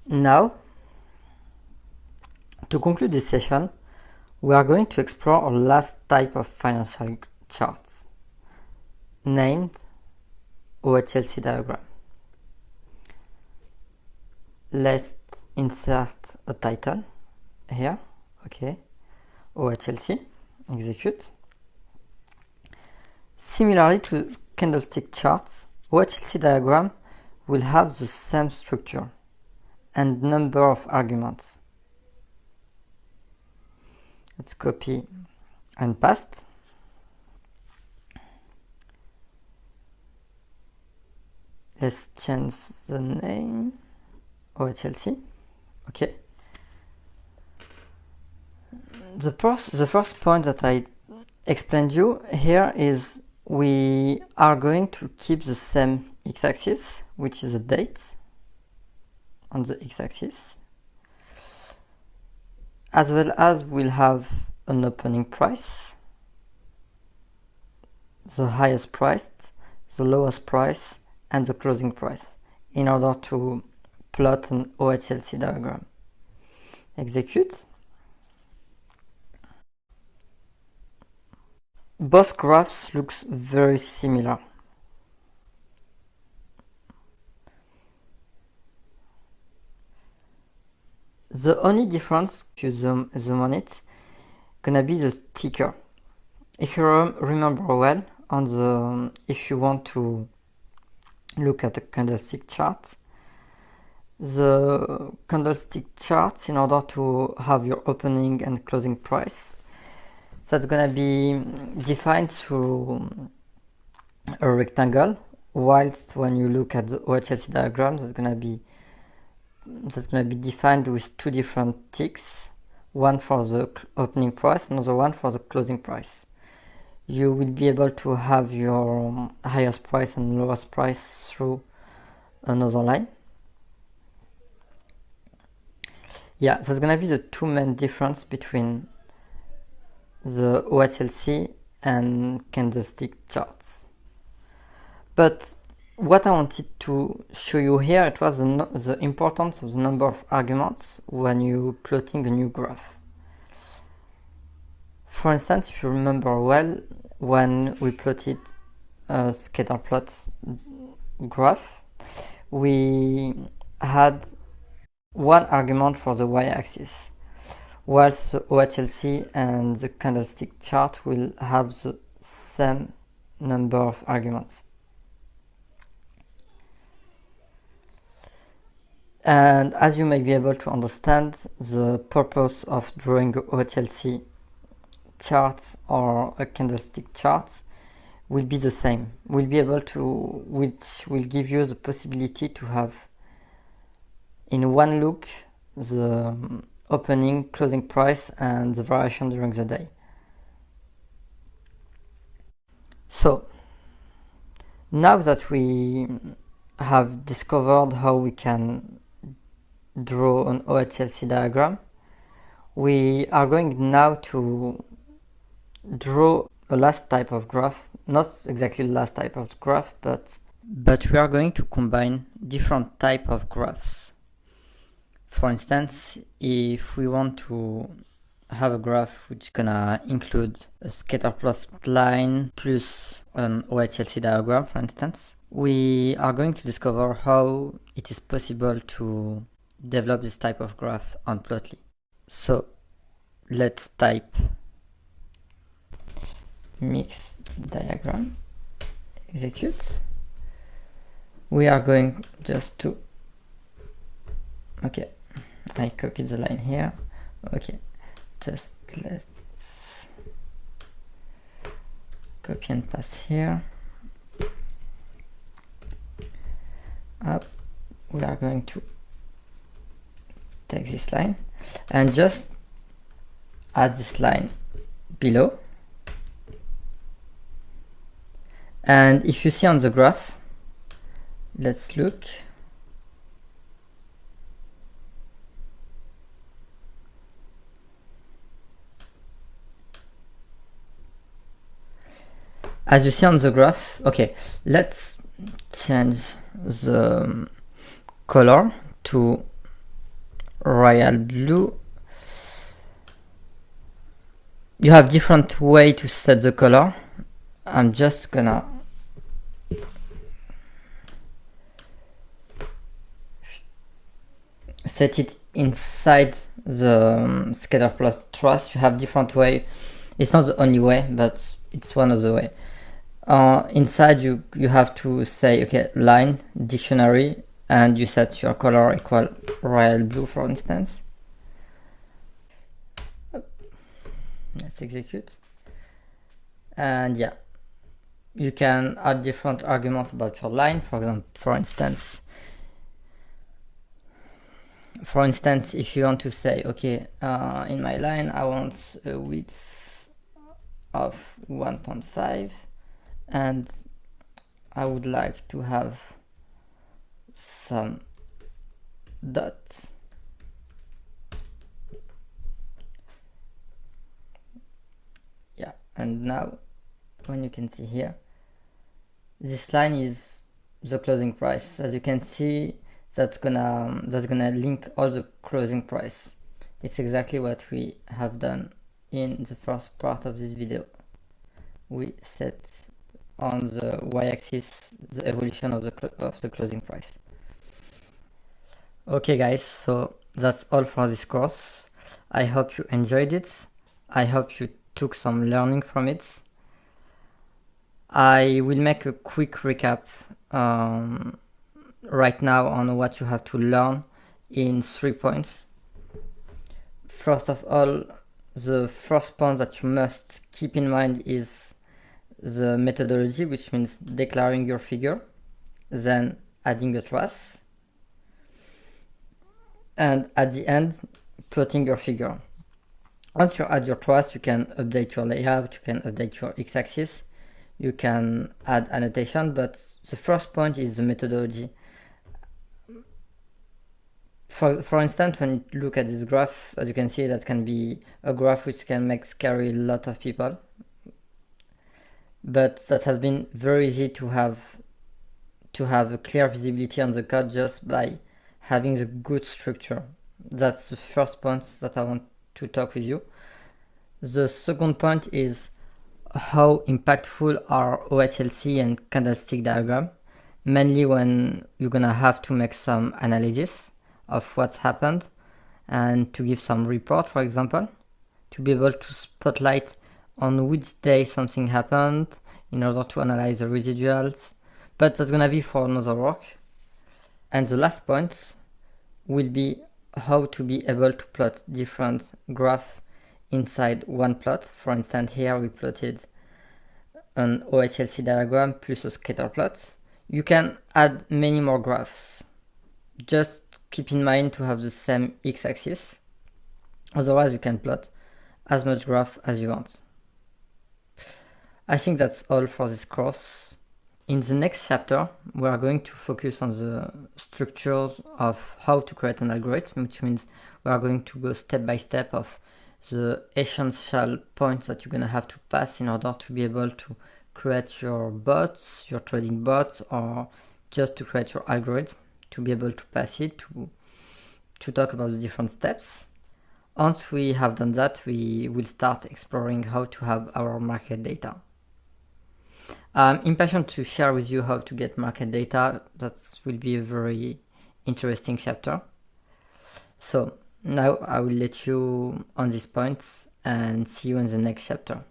Now, to conclude this session, we are going to explore our last type of financial charts, named OHLC diagram. Let's insert a title here, okay, OHLC, execute. Similarly to candlestick charts, OHLC diagram will have the same structure and number of arguments. Let's copy and paste. Let's change the name, OHLC, okay. The first point that I explained you here is we are going to keep the same x-axis, which is the date on the x-axis, as well as we'll have an opening price, the highest price, the lowest price, and the closing price in order to plot an OHLC diagram. Execute. Both graphs look very similar. The only difference, if you zoom on it, gonna be the sticker. If you remember well, if you want to look at the candlestick chart, the candlestick chart, in order to have your opening and closing price, that's gonna be defined through a rectangle, whilst when you look at the OHLC diagram, that's gonna be defined with two different ticks, one for the opening price, another one for the closing price. You will be able to have your highest price and lowest price through another line. Yeah, that's gonna be the two main difference between the OHLC and candlestick charts. But what I wanted to show you here, it was the importance of the number of arguments when you're plotting a new graph. For instance, if you remember well, when we plotted a scatter plot graph, we had one argument for the y-axis, whilst the OHLC and the candlestick chart will have the same number of arguments. And as you may be able to understand, the purpose of drawing a OHLC chart or a candlestick chart will be the same. We'll be able to, which will give you the possibility to have in one look the opening, closing price, and the variation during the day. So now that we have discovered how we can draw an OHLC diagram, we are going now to draw a last type of graph, not exactly the last type of graph, but we are going to combine different type of graphs. For instance, if we want to have a graph which is gonna include a scatter plot line plus an OHLC diagram, for instance, we are going to discover how it is possible to develop this type of graph on Plotly. So let's type mix diagram, execute. We are going just to, okay, I copied the line here, okay, just let's copy and paste here. Up, we are going to take this line and just add this line below. And if you see on the graph, let's look. As you see on the graph, okay, let's change the color to royal blue. You have different way to set the color. I'm just gonna set it inside the scatter plot truss. You have different way. It's not the only way, but it's one of the way. Inside you have to say, okay, line, dictionary, and you set your color equal royal blue, for instance. Let's execute. And yeah, you can add different arguments about your line. For instance, if you want to say, okay, in my line I want a width of 1.5 and I would like to have some dots. Yeah, and now when you can see here, this line is the closing price. As you can see, that's gonna link all the closing price. It's exactly what we have done in the first part of this video. We set on the y-axis the evolution of the closing price. Okay guys, so that's all for this course. I hope you enjoyed it. I hope you took some learning from it. I will make a quick recap right now on what you have to learn in 3 points. First of all, the first point that you must keep in mind is the methodology, which means declaring your figure, then adding a truss, and at the end, plotting your figure. Once you add your truss, you can update your layout, you can update your x-axis, you can add annotation, but the first point is the methodology. For instance, when you look at this graph, as you can see, that can be a graph which can make scary a lot of people. But that has been very easy to have a clear visibility on the code just by having the good structure. That's the first point that I want to talk with you. The second point is how impactful are OHLC and candlestick diagram, mainly when you're gonna have to make some analysis of what's happened and to give some report, for example, to be able to spotlight on which day something happened in order to analyze the residuals, but that's gonna be for another work. And the last point will be how to be able to plot different graphs inside one plot. For instance, here we plotted an OHLC diagram plus a scatter plot. You can add many more graphs. Just keep in mind to have the same x-axis. Otherwise, you can plot as much graph as you want. I think that's all for this course. In the next chapter, we are going to focus on the structures of how to create an algorithm, which means we are going to go step by step of the essential points that you're going to have to pass in order to be able to create your bots, your trading bots, or just to create your algorithm, to be able to pass it, to talk about the different steps. Once we have done that, we will start exploring how to have our market data. I'm impatient to share with you how to get market data. That will be a very interesting chapter. So now I will let you on these points and see you in the next chapter.